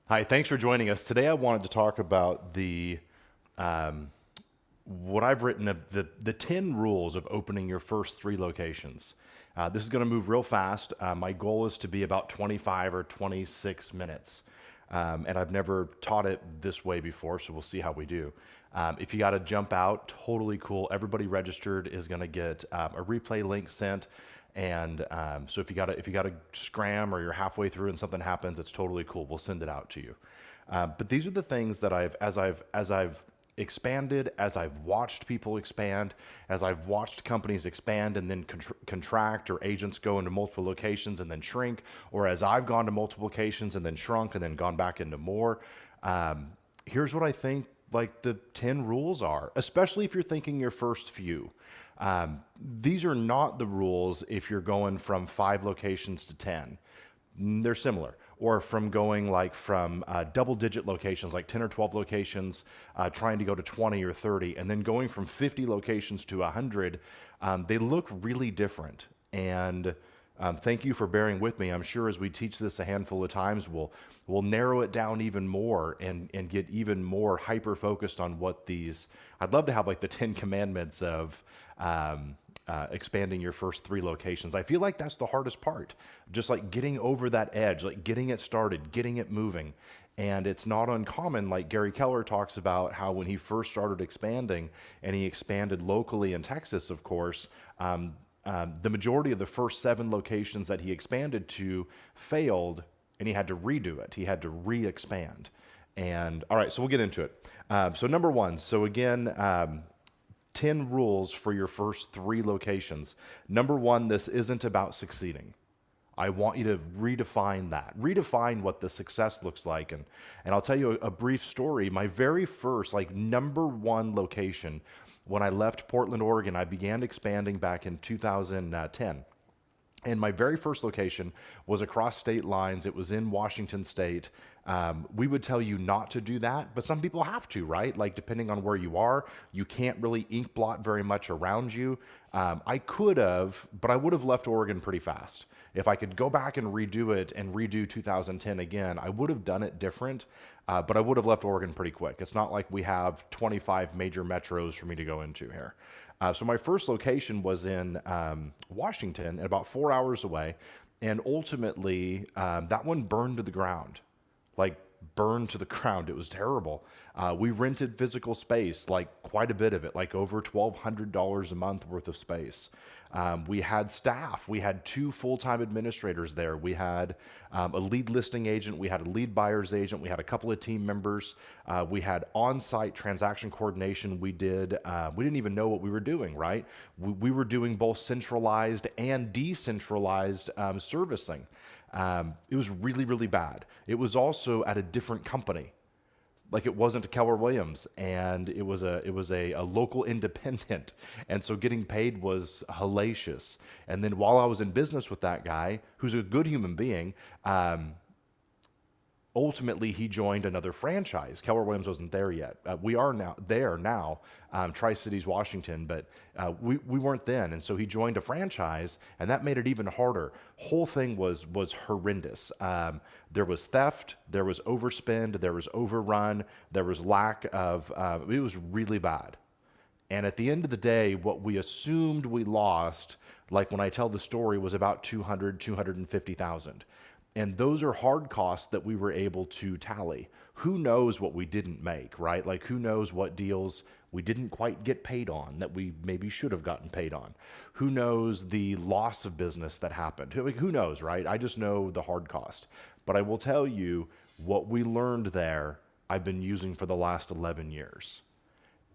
Hi, thanks for joining us. Today I wanted to talk about um, what I've written of the 10 rules of opening your first three locations. This is going to move real fast. My goal is to be about 25 or 26 minutes. And I've never taught it this way before, so we'll see how we do. If you got to jump out, totally cool. Everybody registered is going to get a replay link sent. And so if you got to scram or you're halfway through and something happens, it's totally cool. We'll send it out to you. But these are the things that as I've expanded, as I've watched people expand, as I've watched companies expand and then contract, or agents go into multiple locations and then shrink, or as I've gone to multiple locations and then shrunk and then gone back into more. Here's what I think like the 10 rules are, especially if you're thinking your first few. These are not the rules if you're going from 5 locations to 10. They're similar. Or from going like from double digit locations, like 10 or 12 locations, trying to go to 20 or 30, and then going from 50 locations to 100, they look really different. And thank you for bearing with me. I'm sure as we teach this a handful of times, we'll narrow it down even more and get even more hyper focused on what these. I'd love to have like the 10 commandments of expanding your first three locations. I feel like that's the hardest part, just like getting over that edge, like getting it started, getting it moving. And it's not uncommon, like Gary Keller talks about how when he first started expanding, and he expanded locally in Texas, of course, the majority of the first 7 locations that he expanded to failed, and he had to redo it. He had to re-expand. And all right, so we'll get into it. So number one, so again, 10 rules for your first 3 locations. Number one, this isn't about succeeding. I want you to redefine that. Redefine what the success looks like. And I'll tell you a brief story. My very first, like, number one location, when I left Portland, Oregon, I began expanding back in 2010. And my very first location was across state lines. It was in Washington State. We would tell you not to do that, but some people have to, right? Like, depending on where you are, you can't really ink blot very much around you. I could have, but I would have left Oregon pretty fast. If I could go back and redo it and redo 2010 again, I would have done it different, but I would have left Oregon pretty quick. It's not like we have 25 major metros for me to go into here. So my first location was in Washington, about 4 hours away, and ultimately that one burned to the ground, like burned to the ground. It was terrible. We rented physical space, like quite a bit of it, like over $1,200 a month worth of space. We had staff. We had 2 full-time administrators there. We had a lead listing agent. We had a lead buyer's agent. We had a couple of team members. We had on-site transaction coordination. We didn't even know what we were doing, right? We were doing both centralized and decentralized servicing. It was really, really bad. It was also at a different company. Like, it wasn't a Keller Williams, and it was a local independent, and so getting paid was hellacious. And then while I was in business with that guy, who's a good human being, ultimately he joined another franchise. Keller Williams wasn't there yet. We are now there now, Tri-Cities, Washington, but we weren't then. And so he joined a franchise, and that made it even harder. Whole thing was horrendous. There was theft, there was overspend, there was overrun, there was lack of. It was really bad. And at the end of the day, what we assumed we lost, like when I tell the story, was about 250,000. And those are hard costs that we were able to tally. Who knows what we didn't make, right? Like, who knows what deals we didn't quite get paid on that we maybe should have gotten paid on? Who knows the loss of business that happened? Who knows, right? I just know the hard cost. But I will tell you what we learned there, I've been using for the last 11 years.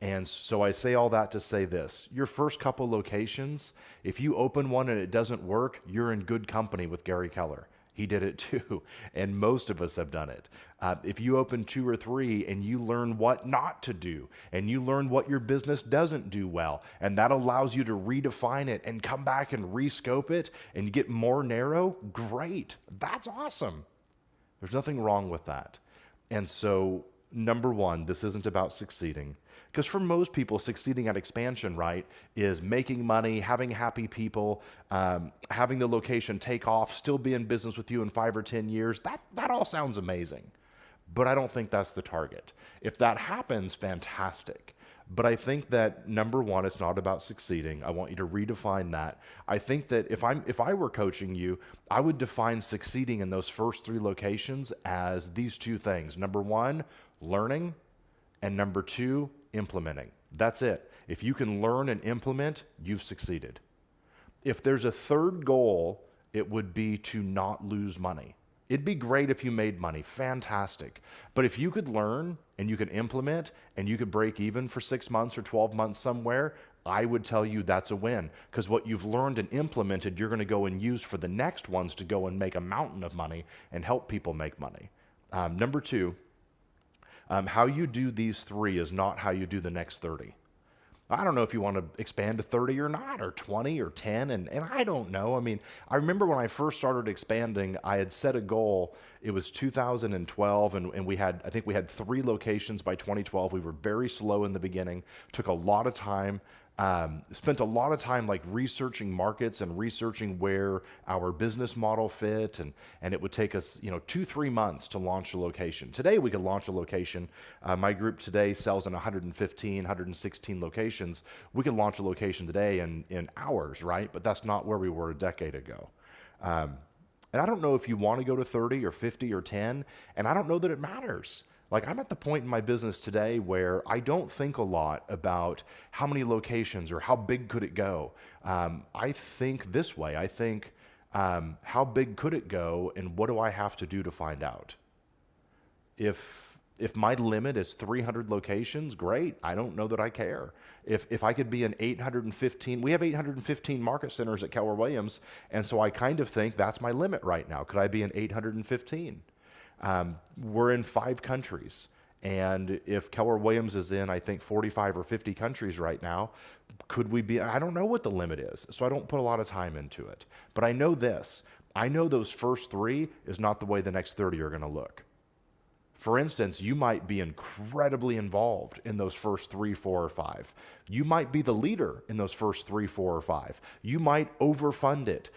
And so I say all that to say this: your first couple locations, if you open one and it doesn't work, you're in good company with Gary Keller. He did it too, and most of us have done it. If you open 2 or 3 and you learn what not to do, and you learn what your business doesn't do well, and that allows you to redefine it and come back and rescope it and get more narrow, great. That's awesome. There's nothing wrong with that. And so, number one, this isn't about succeeding. Because for most people, succeeding at expansion, right, is making money, having happy people, having the location take off, still be in business with you in 5 or 10 years. That all sounds amazing. but I don't think that's the target. If that happens, fantastic. But I think that number one, it's not about succeeding. I want you to redefine that. I think that if I were coaching you, I would define succeeding in those first 3 locations as these 2 things. Number one, learning, and number 2, implementing. That's it. If you can learn and implement, you've succeeded. If there's a third goal, it would be to not lose money. It'd be great if you made money, fantastic. But if you could learn and you could implement and you could break even for 6 months or 12 months somewhere, I would tell you that's a win. Because what you've learned and implemented, you're going to go and use for the next ones to go and make a mountain of money and help people make money. Number 2, how you do these 3 is not how you do the next 30. I don't know if you want to expand to 30 or not, or 20 or 10, and I don't know. I mean, I remember when I first started expanding, I had set a goal. It was 2012, and I think we had 3 locations by 2012. We were very slow in the beginning, took a lot of time. Spent a lot of time like researching markets and researching where our business model fit, and it would take us 2-3 months to launch a location. Today we could launch a location. My group today sells in 116 locations. We could launch a location today in hours, right? But that's not where we were a decade ago. And I don't know if you want to go to 30 or 50 or 10, and I don't know that it matters. Like, I'm at the point in my business today where I don't think a lot about how many locations or how big could it go. I think this way. I think, how big could it go, and what do I have to do to find out? If my limit is 300 locations, great. I don't know that I care. If I could be in 815, we have 815 market centers at Keller Williams, and so I kind of think that's my limit right now. Could I be in 815? We're in 5 countries, and if Keller Williams is in, I think, 45 or 50 countries right now, could we be? I don't know what the limit is, so I don't put a lot of time into it. But I know this. I know those first 3 is not the way the next 30 are going to look. For instance, you might be incredibly involved in those first 3, 4, or 5. You might be the leader in those first 3, 4, or 5. You might overfund it.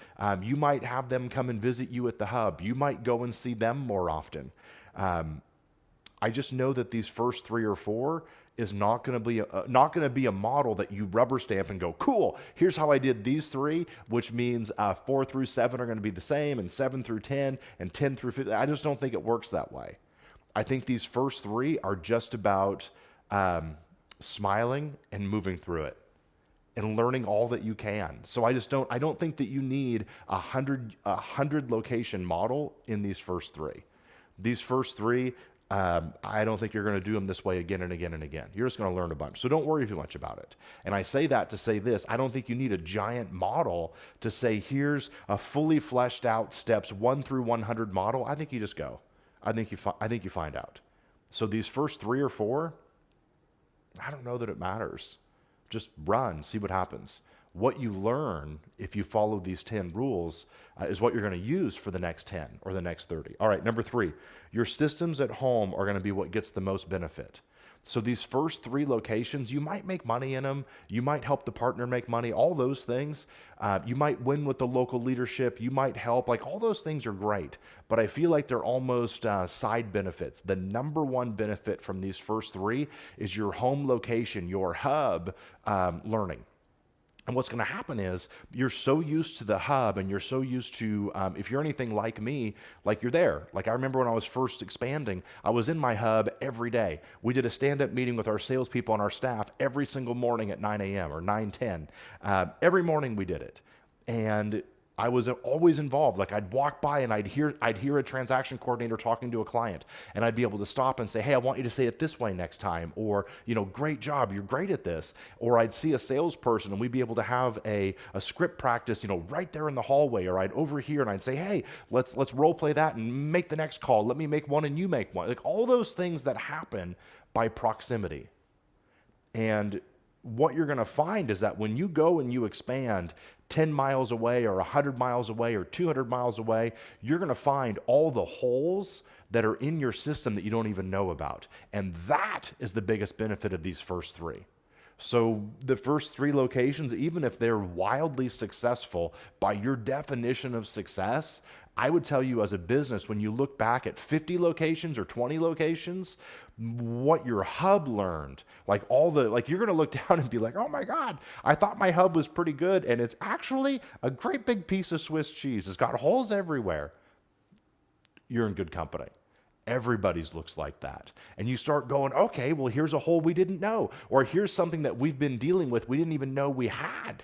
You might have them come and visit you at the hub. You might go and see them more often. I just know that these first 3 or 4 is not going to be a model that you rubber stamp and go, cool, here's how I did these 3, which means 4 through 7 are going to be the same, and 7 through 10, and 10 through 15. I just don't think it works that way. I think these first 3 are just about smiling and moving through it and learning all that you can. So I don't think that you need a 100 location model in these first 3. These first 3, I don't think you're going to do them this way again and again and again. You're just going to learn a bunch. So don't worry too much about it. And I say that to say this. I don't think you need a giant model to say, here's a fully fleshed out steps 1 through 100 model. I think you just go. I think you find out. So these first 3 or 4, I don't know that it matters. Just run, see what happens. What you learn if you follow these 10 rules is what you're going to use for the next 10 or the next 30. All right, number 3, your systems at home are going to be what gets the most benefit. So these first 3 locations, you might make money in them. You might help the partner make money, all those things. You might win with the local leadership. You might help. Like, all those things are great, but I feel like they're almost side benefits. The number one benefit from these first 3 is your home location, your hub learning. And what's going to happen is you're so used to the hub, and you're so used to, if you're anything like me, like, you're there. Like, I remember when I was first expanding, I was in my hub every day. We did a stand-up meeting with our salespeople and our staff every single morning at 9 a.m. or 9:10. Every morning we did it. And I was always involved. Like, I'd walk by and I'd hear a transaction coordinator talking to a client, and I'd be able to stop and say, hey, I want you to say it this way next time, or, great job, you're great at this. Or I'd see a salesperson and we'd be able to have a script practice, right there in the hallway, or I'd overhear and I'd say, hey, let's role play that and make the next call. Let me make one and you make one. Like, all those things that happen by proximity. And what you're going to find is that when you go and you expand 10 miles away or 100 miles away or 200 miles away, you're going to find all the holes that are in your system that you don't even know about. And that is the biggest benefit of these first 3. So the first 3 locations, even if they're wildly successful by your definition of success, I would tell you as a business, when you look back at 50 locations or 20 locations, what your hub learned, like you're going to look down and be like, oh my God, I thought my hub was pretty good. And it's actually a great big piece of Swiss cheese. It's got holes everywhere. You're in good company. Everybody's looks like that. And you start going, okay, well, here's a hole we didn't know, or here's something that we've been dealing with we didn't even know we had.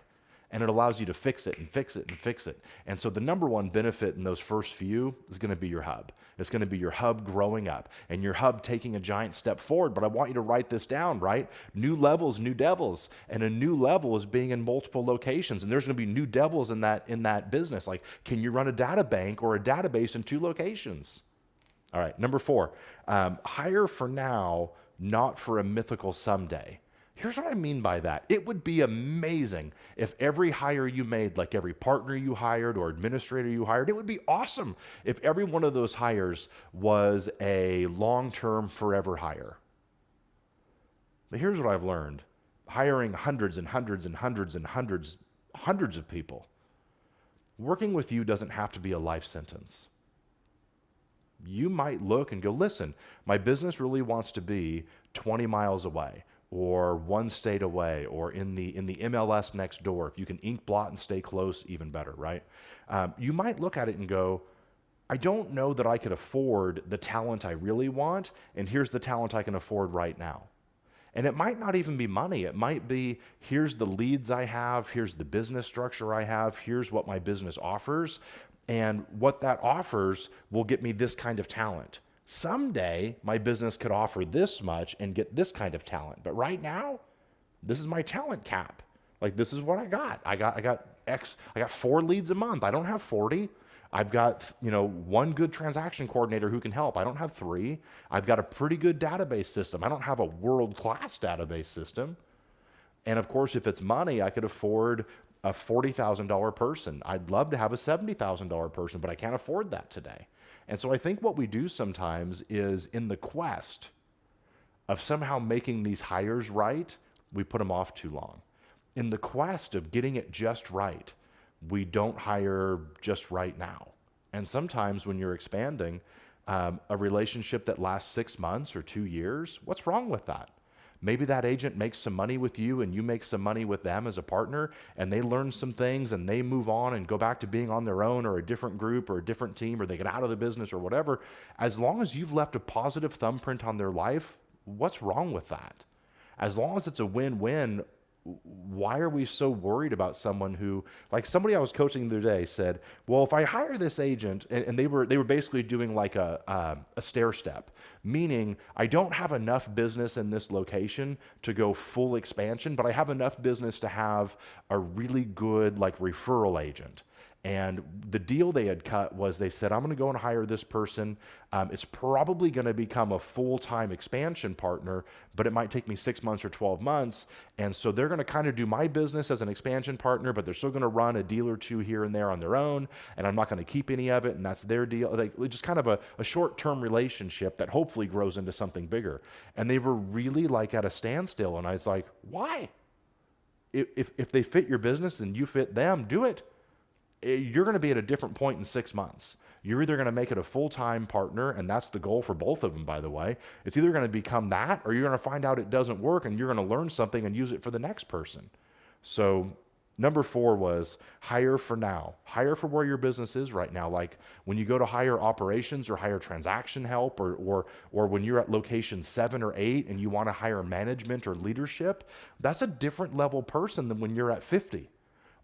And it allows you to fix it and fix it and fix it. And so the number one benefit in those first few is going to be your hub. It's going to be your hub growing up and your hub taking a giant step forward. But I want you to write this down, right? New levels, new devils. And a new level is being in multiple locations. And there's going to be new devils in that business. Like, can you run a data bank or a database in 2 locations? All right, number 4, hire for now, not for a mythical someday. Here's what I mean by that. It would be amazing if every hire you made, like every partner you hired or administrator you hired, it would be awesome if every one of those hires was a long-term forever hire. But here's what I've learned. Hiring hundreds and hundreds and hundreds and hundreds of people, working with you doesn't have to be a life sentence. You might look and go, listen, my business really wants to be 20 miles away, or 1 state away, or in the MLS next door. If you can ink blot and stay close, even better, right? You might look at it and go, I don't know that I could afford the talent I really want, and here's the talent I can afford right now. And it might not even be money. It might be, here's the leads I have, here's the business structure I have, here's what my business offers, and what that offers will get me this kind of talent. Someday, my business could offer this much and get this kind of talent. But right now, this is my talent cap. Like, this is what I got. I got 4 leads a month. I don't have 40. I've got, 1 good transaction coordinator who can help. I don't have 3. I've got a pretty good database system. I don't have a world-class database system. And of course, if it's money, I could afford a $40,000 person. I'd love to have a $70,000 person, but I can't afford that today. And so I think what we do sometimes is, in the quest of somehow making these hires right, we put them off too long. In the quest of getting it just right, we don't hire just right now. And sometimes when you're expanding a relationship that lasts 6 months or 2 years, what's wrong with that? Maybe that agent makes some money with you and you make some money with them as a partner, and they learn some things and they move on and go back to being on their own, or a different group or a different team, or they get out of the business or whatever. As long as you've left a positive thumbprint on their life, what's wrong with that? As long as it's a win-win, why are we so worried about someone who, like somebody I was coaching the other day said, well, if I hire this agent, and they were basically doing like a stair step, meaning I don't have enough business in this location to go full expansion, but I have enough business to have a really good like referral agent. And the deal they had cut was, they said, I'm going to go and hire this person. It's probably going to become a full-time expansion partner, but it might take me 6 months or 12 months. And so they're going to kind of do my business as an expansion partner, but they're still going to run a deal or 2 here and there on their own. And I'm not going to keep any of it. And that's their deal. Like, just kind of a short-term relationship that hopefully grows into something bigger. And they were really like at a standstill. And I was like, why? If they fit your business and you fit them, do it. You're going to be at a different point in 6 months. You're either going to make it a full-time partner, and that's the goal for both of them, by the way. It's either going to become that, or you're going to find out it doesn't work, and you're going to learn something and use it for the next person. So number 4 was hire for now. Hire for where your business is right now. Like when you go to hire operations or hire transaction help, or when you're at location 7 or 8 and you want to hire management or leadership, that's a different level person than when you're at 50.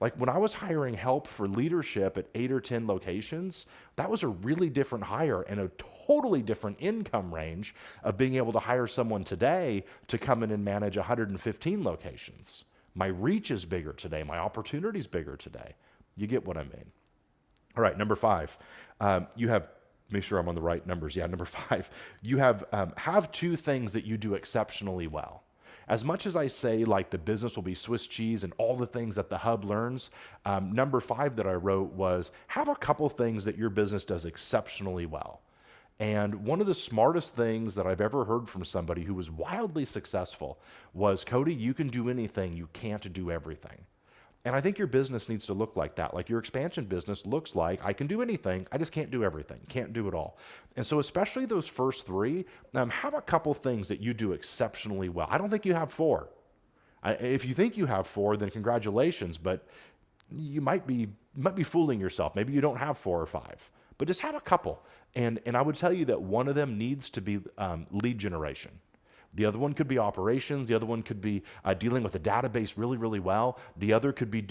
Like when I was hiring help for leadership at 8 or 10 locations, that was a really different hire and a totally different income range of being able to hire someone today to come in and manage 115 locations. My reach is bigger today. My opportunity is bigger today. You get what I mean? All right, number 5, you have, make sure I'm on the right numbers. Yeah, number 5, you have 2 things that you do exceptionally well. As much as I say like the business will be Swiss cheese and all the things that the hub learns, number 5 that I wrote was, have a couple things that your business does exceptionally well. And one of the smartest things that I've ever heard from somebody who was wildly successful was, Cody, you can do anything, you can't do everything. And I think your business needs to look like that. Like your expansion business looks like, I can do anything, I just can't do everything, can't do it all. And so especially those first three, have a couple things that you do exceptionally well. I don't think you have four. If you think you have four, then congratulations, but you might be fooling yourself. Maybe you don't have four or five, but just have a couple. And I would tell you that one of them needs to be lead generation. The other one could be operations. The other one could be dealing with a database really, really well. The other could be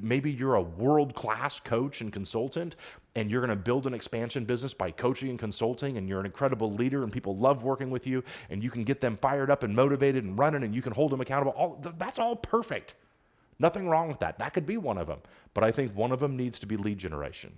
maybe you're a world-class coach and consultant, and you're going to build an expansion business by coaching and consulting, and you're an incredible leader, and people love working with you, and you can get them fired up and motivated and running, and you can hold them accountable. That's all perfect. Nothing wrong with that. That could be one of them. But I think one of them needs to be lead generation,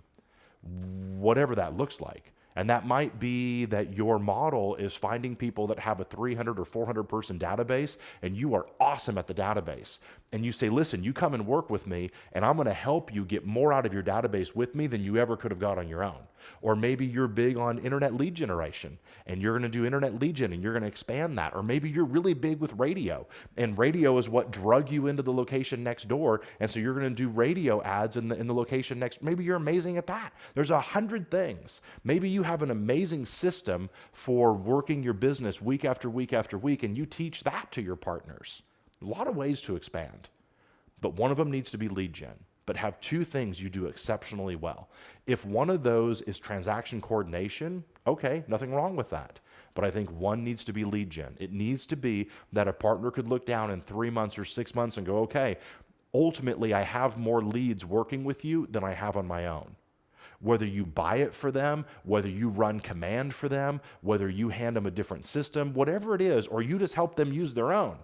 whatever that looks like. And that might be that your model is finding people that have a 300 or 400 person database, and you are awesome at the database. And you say, listen, you come and work with me, and I'm going to help you get more out of your database with me than you ever could have got on your own. Or maybe you're big on internet lead generation, and you're going to do internet lead gen, and you're going to expand that. Or maybe you're really big with radio, and radio is what drug you into the location next door, and so you're going to do radio ads in the location next. Maybe you're amazing at that. There's 100 things. Maybe you have an amazing system for working your business week after week after week, and you teach that to your partners. A lot of ways to expand, but one of them needs to be lead gen. But have two things you do exceptionally well. If one of those is transaction coordination, okay, nothing wrong with that. But I think one needs to be lead gen. It needs to be that a partner could look down in 3 months or 6 months and go, okay, ultimately I have more leads working with you than I have on my own. Whether you buy it for them, whether you run command for them, whether you hand them a different system, whatever it is, or you just help them use their own.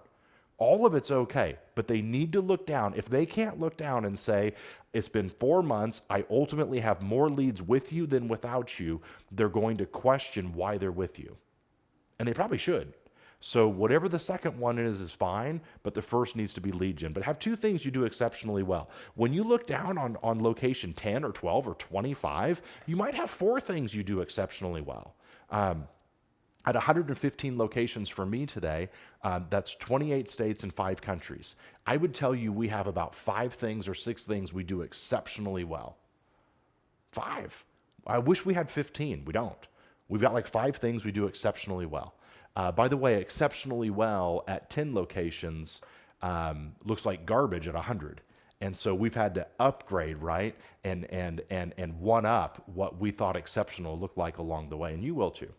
All of it's okay, but they need to look down. If they can't look down and say, it's been 4 months, I ultimately have more leads with you than without you, they're going to question why they're with you. And they probably should. So whatever the second one is fine, but the first needs to be lead gen. But have two things you do exceptionally well. When you look down on location 10 or 12 or 25, you might have 4 things you do exceptionally well. At 115 locations for me today, that's 28 states and 5 countries. I would tell you we have about 5 things or 6 things we do exceptionally well. 5. I wish we had 15. We don't. We've got like 5 things we do exceptionally well. By the way, exceptionally well at 10 locations looks like garbage at 100. And so we've had to upgrade, right? And one up what we thought exceptional looked like along the way. And you will too.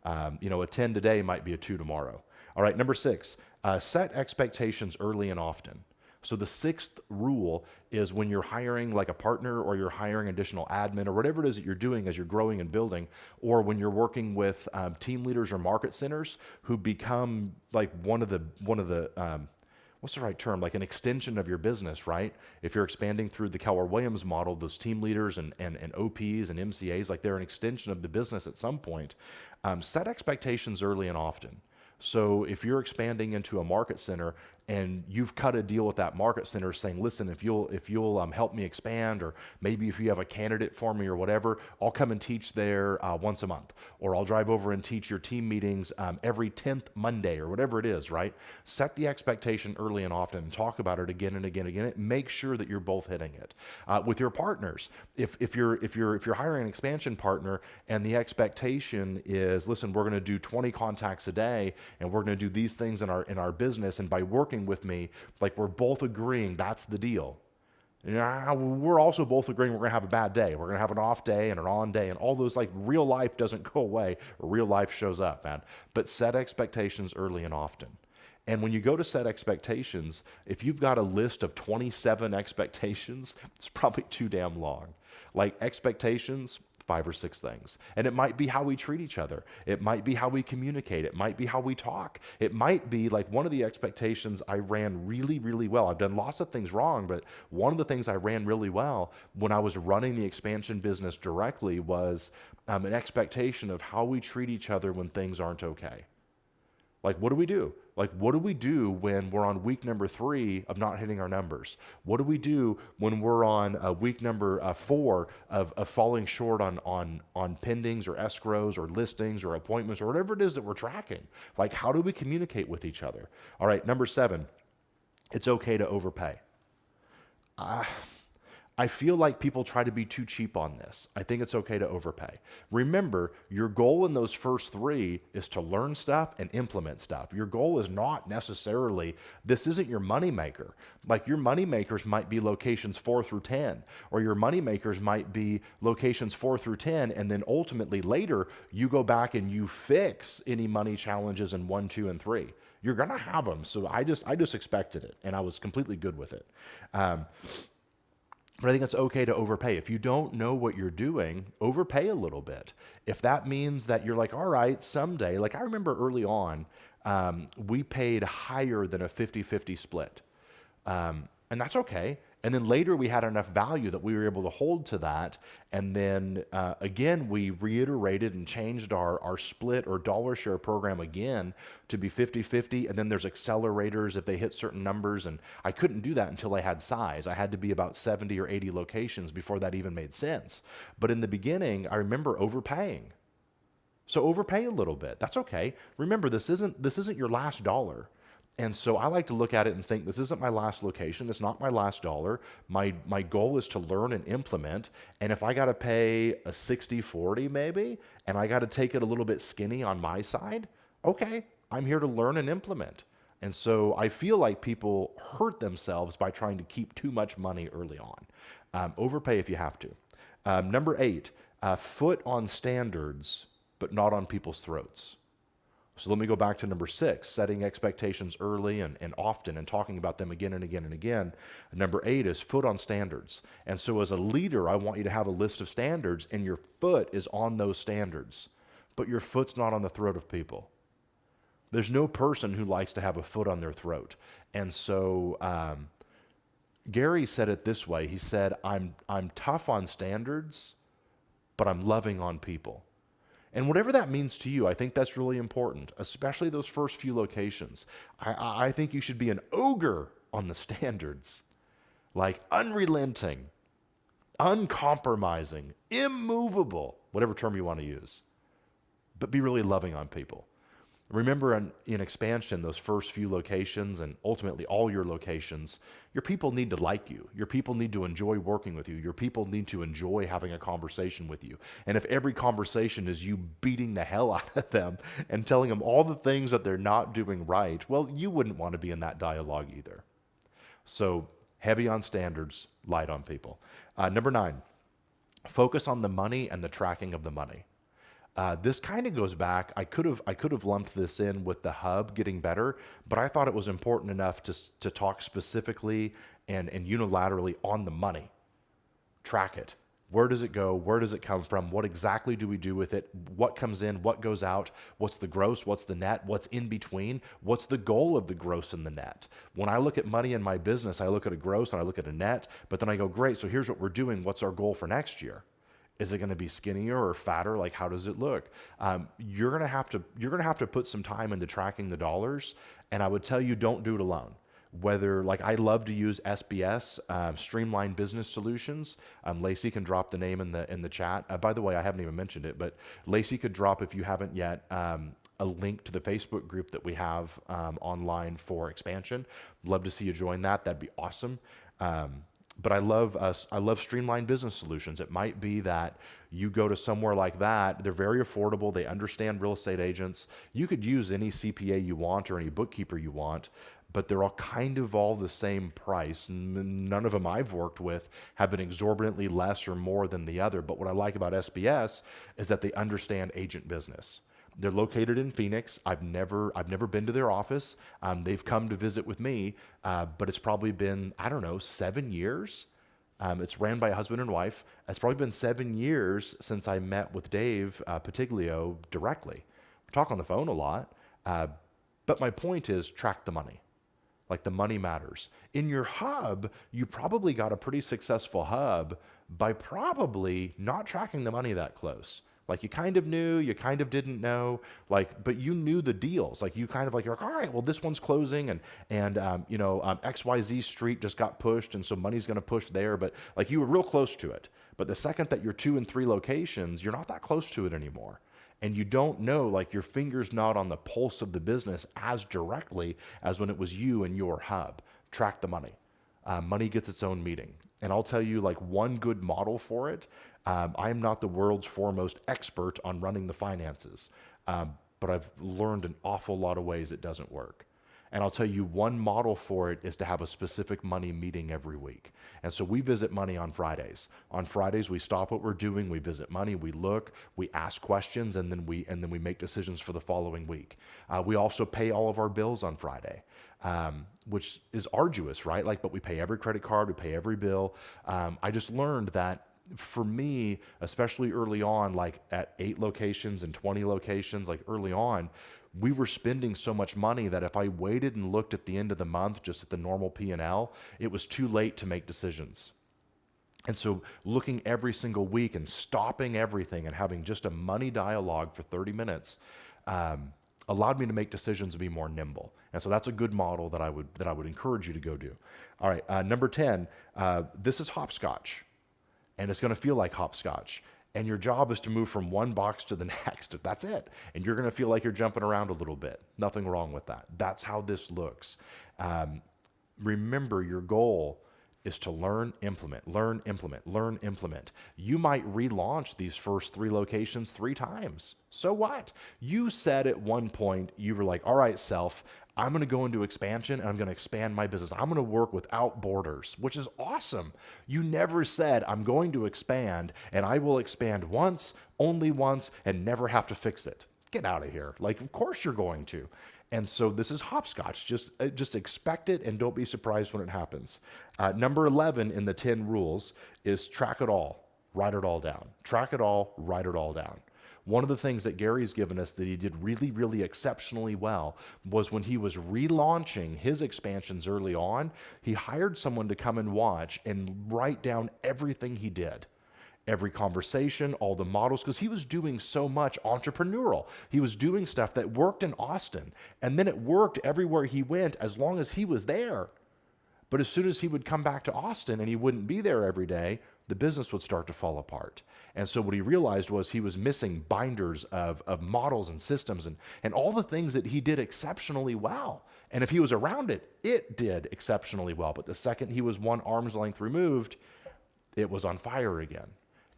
A 10 today might be a 2 tomorrow. All right, number 6, set expectations early and often. So the 6th rule is when you're hiring like a partner or you're hiring additional admin or whatever it is that you're doing as you're growing and building, or when you're working with team leaders or market centers who become like one of the what's the right term? Like an extension of your business, right? If you're expanding through the Keller Williams model, those team leaders and OPs and MCAs, like they're an extension of the business at some point. Set expectations early and often. So if you're expanding into a market center and you've cut a deal with that market center saying, listen, if you'll help me expand, or maybe if you have a candidate for me or whatever, I'll come and teach there once a month, or I'll drive over and teach your team meetings every 10th Monday or whatever it is, right? Set the expectation early and often and talk about it again and again and again. Make sure that you're both hitting it. With your partners, if you're hiring an expansion partner and the expectation is, listen, we're going to do 20 contacts a day and we're going to do these things in our business, and by working with me, like we're both agreeing that's the deal. We're also both agreeing we're going to have a bad day. We're going to have an off day and an on day, and all those, like, real life doesn't go away. Real life shows up, man. But set expectations early and often. And when you go to set expectations, if you've got a list of 27 expectations, it's probably too damn long. Like expectations, 5 or 6 things. And it might be how we treat each other. It might be how we communicate. It might be how we talk. It might be like one of the expectations I ran really, really well. I've done lots of things wrong, but one of the things I ran really well when I was running the expansion business directly was an expectation of how we treat each other when things aren't okay. Like, what do we do? Like, what do we do when we're on week number 3 of not hitting our numbers? What do we do when we're on week number 4 of falling short on pendings or escrows or listings or appointments or whatever it is that we're tracking? Like, how do we communicate with each other? All right, number 7, it's okay to overpay. I feel like people try to be too cheap on this. I think it's okay to overpay. Remember, your goal in those first three is to learn stuff and implement stuff. Your goal is not necessarily, this isn't your moneymaker. Like your moneymakers might be locations 4 through 10, or your moneymakers might be locations 4 through 10, and then ultimately later you go back and you fix any money challenges in 1, 2, and 3. You're gonna have them. So I just expected it, and I was completely good with it. But I think it's okay to overpay. If you don't know what you're doing, overpay a little bit. If that means that you're like, all right, someday, like I remember early on, we paid higher than a 50-50 split. And that's okay. And then later we had enough value that we were able to hold to that. And then again, we reiterated and changed our split or dollar share program again to be 50-50. And then there's accelerators if they hit certain numbers. And I couldn't do that until I had size. I had to be about 70 or 80 locations before that even made sense. But in the beginning, I remember overpaying. So overpay a little bit. That's okay. Remember, this isn't your last dollar. And so I like to look at it and think, this isn't my last location. It's not my last dollar. My goal is to learn and implement. And if I got to pay a 60-40 maybe, and I got to take it a little bit skinny on my side, okay, I'm here to learn and implement. And so I feel like people hurt themselves by trying to keep too much money early on. Overpay if you have to. Number 8, foot on standards, but not on people's throats. So let me go back to number 6, setting expectations early and often and talking about them again and again and again. Number 8 is foot on standards. And so as a leader, I want you to have a list of standards and your foot is on those standards, but your foot's not on the throat of people. There's no person who likes to have a foot on their throat. And so Gary said it this way. He said, I'm tough on standards, but I'm loving on people. And whatever that means to you, I think that's really important, especially those first few locations. I think you should be an ogre on the standards, like unrelenting, uncompromising, immovable, whatever term you want to use, but be really loving on people. Remember in expansion, those first few locations and ultimately all your locations, your people need to like you. Your people need to enjoy working with you. Your people need to enjoy having a conversation with you. And if every conversation is you beating the hell out of them and telling them all the things that they're not doing right, well, you wouldn't want to be in that dialogue either. So heavy on standards, light on people. Number 9, focus on the money and the tracking of the money. This kind of goes back. I could have lumped this in with the hub getting better, but I thought it was important enough to talk specifically and unilaterally on the money. Track it. Where does it go? Where does it come from? What exactly do we do with it? What comes in? What goes out? What's the gross? What's the net? What's in between? What's the goal of the gross and the net? When I look at money in my business, I look at a gross and I look at a net, but then I go, great, so here's what we're doing. What's our goal for next year? Is it going to be skinnier or fatter? Like, how does it look? You're going to have to put some time into tracking the dollars. And I would tell you, don't do it alone. Whether, like, I love to use SBS, Streamlined Business Solutions. Lacey can drop the name in the chat. By the way, I haven't even mentioned it, but Lacey could drop, if you haven't yet, a link to the Facebook group that we have online for expansion. Love to see you join that. That'd be awesome. But I love Streamlined Business Solutions. It might be that you go to somewhere like that. They're very affordable. They understand real estate agents. You could use any CPA you want or any bookkeeper you want, but they're all kind of all the same price. And none of them I've worked with have been exorbitantly less or more than the other. But what I like about SBS is that they understand agent business. They're located in Phoenix. I've never been to their office. They've come to visit with me, but it's probably been, I don't know, 7 years. It's ran by a husband and wife. It's probably been 7 years since I met with Dave Patiglio directly. We talk on the phone a lot, but my point is track the money. Like, the money matters. In your hub, you probably got a pretty successful hub by probably not tracking the money that close. Like, you kind of knew, you kind of didn't know, like, but you knew the deals. Like, you kind of like, you're like, all right, well, this one's closing and XYZ Street just got pushed, and so money's going to push there. But like, you were real close to it. But the second that you're 2 and 3 locations, you're not that close to it anymore. And you don't know, like, your finger's not on the pulse of the business as directly as when it was you and your hub. Track the money. money gets its own meeting. And I'll tell you, like, one good model for it. I am not the world's foremost expert on running the finances, but I've learned an awful lot of ways it doesn't work. And I'll tell you, one model for it is to have a specific money meeting every week. And so we visit money on Fridays. On Fridays, we stop what we're doing, we visit money, we look, we ask questions, and then we make decisions for the following week. We also pay all of our bills on Friday, which is arduous, right? Like, but we pay every credit card, we pay every bill. I just learned that for me, especially early on, like at 8 locations and 20 locations, like early on, we were spending so much money that if I waited and looked at the end of the month, just at the normal P&L, it was too late to make decisions. And so looking every single week and stopping everything and having just a money dialogue for 30 minutes allowed me to make decisions and be more nimble. And so that's a good model that I would encourage you to go do. All right, number 10, this is hopscotch. And it's going to feel like hopscotch. And your job is to move from one box to the next. That's it. And you're going to feel like you're jumping around a little bit. Nothing wrong with that. That's how this looks. Remember, your goal is to learn, implement, learn, implement, learn, implement. You might relaunch these first 3 locations 3 times. So what? You said at one point, you were like, all right, self, I'm going to go into expansion and I'm going to expand my business. I'm going to work without borders, which is awesome. You never said, I'm going to expand and I will expand once, only once, and never have to fix it. Get out of here. Like, of course you're going to. And so this is hopscotch. Just expect it and don't be surprised when it happens. Number 11 in the 10 rules is track it all, write it all down. Track it all, write it all down. One of the things that Gary's given us that he did really, really exceptionally well was when he was relaunching his expansions early on, he hired someone to come and watch and write down everything he did. Every conversation, all the models, because he was doing so much entrepreneurial. He was doing stuff that worked in Austin, and then it worked everywhere he went as long as he was there. But as soon as he would come back to Austin and he wouldn't be there every day, the business would start to fall apart. And so what he realized was he was missing binders of models and systems and all the things that he did exceptionally well. And if he was around it, it did exceptionally well. But the second he was one arm's length removed, it was on fire again.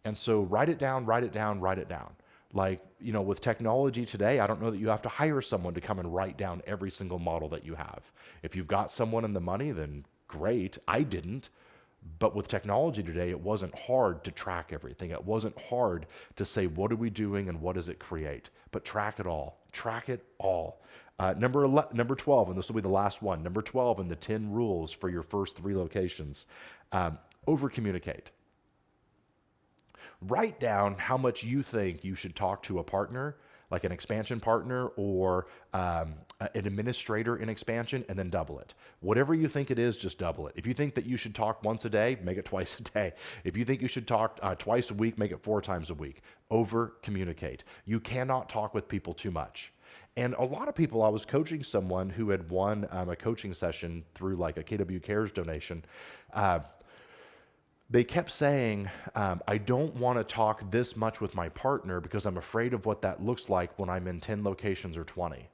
And so write it down, write it down, write it down. Like, you know, with technology today, I don't know that you have to hire someone to come and write down every single model that you have. If you've got someone in the money, then great. I didn't. But with technology today, it wasn't hard to track everything. It wasn't hard to say, what are we doing and what does it create? But track it all. Track it all. Number 12, and this will be the last one. Number 12 in the 10 rules for your first 3 locations. Over-communicate. Write down how much you think you should talk to a partner, like an expansion partner or an administrator in expansion, and then double it. Whatever you think it is, just double it. If you think that you should talk once a day, make it twice a day. If you think you should talk twice a week, make it 4 times a week. Over communicate. You cannot talk with people too much. And a lot of people, I was coaching someone who had won a coaching session through like a KW Cares donation. They kept saying, I don't want to talk this much with my partner because I'm afraid of what that looks like when I'm in 10 locations or 20.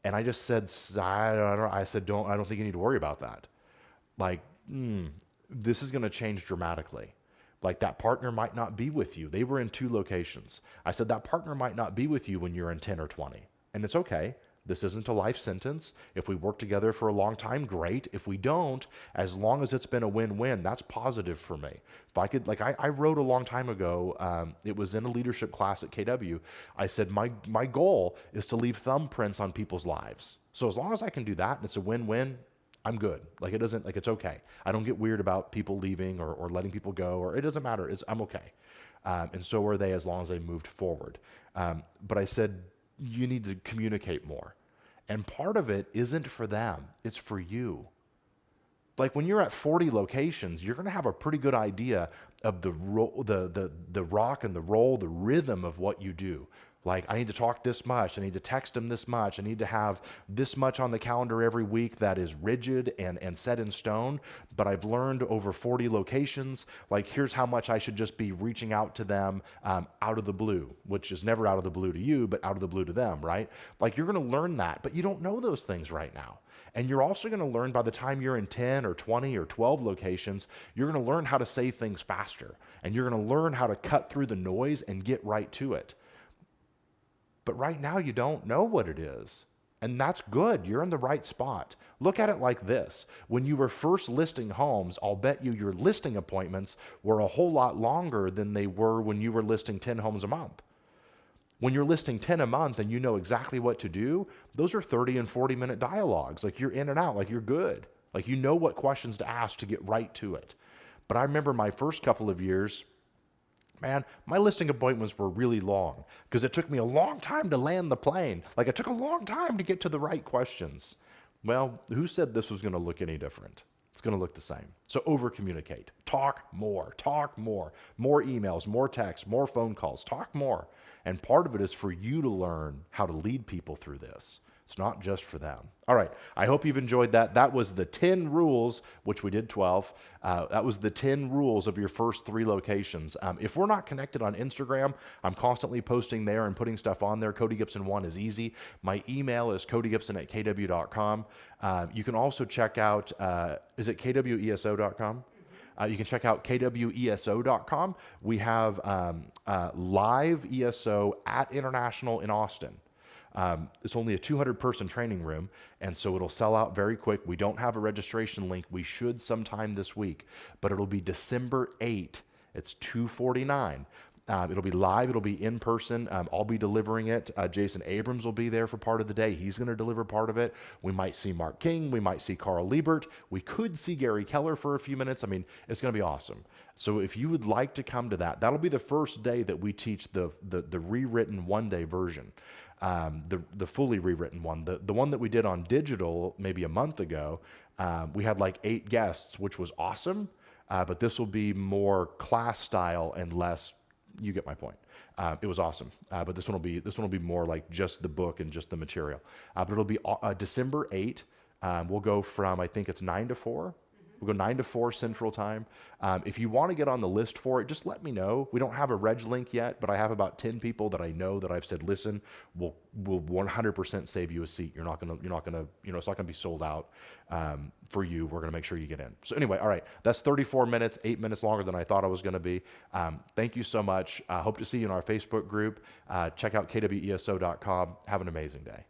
And I just said, I don't think you need to worry about that. Like, this is going to change dramatically. Like, that partner might not be with you. They were in 2 locations. I said, that partner might not be with you when you're in 10 or 20. And it's okay. This isn't a life sentence. If we work together for a long time, great. If we don't, as long as it's been a win-win, that's positive for me. If I could, like I wrote a long time ago, it was in a leadership class at KW. I said, my goal is to leave thumbprints on people's lives. So as long as I can do that and it's a win-win, I'm good. Like, it doesn't, like, it's okay. I don't get weird about people leaving or letting people go, or it doesn't matter. I'm okay. And so are they as long as they moved forward. But I said, you need to communicate more. And part of it isn't for them, it's for you. Like, when you're at 40 locations, you're going to have a pretty good idea of the rock and the roll, the rhythm of what you do. Like, I need to talk this much. I need to text them this much. I need to have this much on the calendar every week that is rigid and set in stone. But I've learned over 40 locations, like, here's how much I should just be reaching out to them out of the blue, which is never out of the blue to you, but out of the blue to them, right? Like, you're going to learn that, but you don't know those things right now. And you're also going to learn by the time you're in 10 or 20 or 12 locations, you're going to learn how to say things faster. And you're going to learn how to cut through the noise and get right to it. But right now, you don't know what it is. And that's good. You're in the right spot. Look at it like this. When you were first listing homes, I'll bet you your listing appointments were a whole lot longer than they were when you were listing 10 homes a month. When you're listing 10 a month and you know exactly what to do, those are 30 and 40-minute dialogues. Like, you're in and out, like, you're good. Like, you know what questions to ask to get right to it. But I remember my first couple of years, man, my listing appointments were really long because it took me a long time to land the plane. Like, it took a long time to get to the right questions. Well, who said this was going to look any different? It's going to look the same. So over communicate, talk more, more emails, more texts, more phone calls, talk more. And part of it is for you to learn how to lead people through this. It's not just for them. All right. I hope you've enjoyed that. That was the 10 rules, which we did 12. That was the 10 rules of your first 3 locations. If we're not connected on Instagram, I'm constantly posting there and putting stuff on there. Cody Gibson 1 is easy. My email is codygibson@kw.com. You can also check out, is it kweso.com? You can check out kweso.com. We have live ESO at International in Austin. It's only a 200-person training room, and so it'll sell out very quick. We don't have a registration link. We should sometime this week, but it'll be December 8th. It's $249. It'll be live. It'll be in person. I'll be delivering it. Jason Abrams will be there for part of the day. He's going to deliver part of it. We might see Mark King. We might see Carl Liebert. We could see Gary Keller for a few minutes. I mean, it's going to be awesome. So if you would like to come to that, that'll be the first day that we teach the rewritten one-day version. The fully rewritten one, the one that we did on digital maybe a month ago, we had like 8 guests, which was awesome. But this will be more class style and less. You get my point. It was awesome. But this one will be more like just the book and just the material. But it'll be December 8th. We'll go from, I think it's 9 to 4. We'll go 9 to 4 Central Time. If you want to get on the list for it, just let me know. We don't have a reg link yet, but I have about 10 people that I know that I've said, listen, we'll 100% save you a seat. You're not gonna, it's not gonna be sold out for you. We're gonna make sure you get in. So anyway, all right, that's 34 minutes, 8 minutes longer than I thought I was gonna be. Thank you so much. Hope to see you in our Facebook group. Check out kweso.com. Have an amazing day.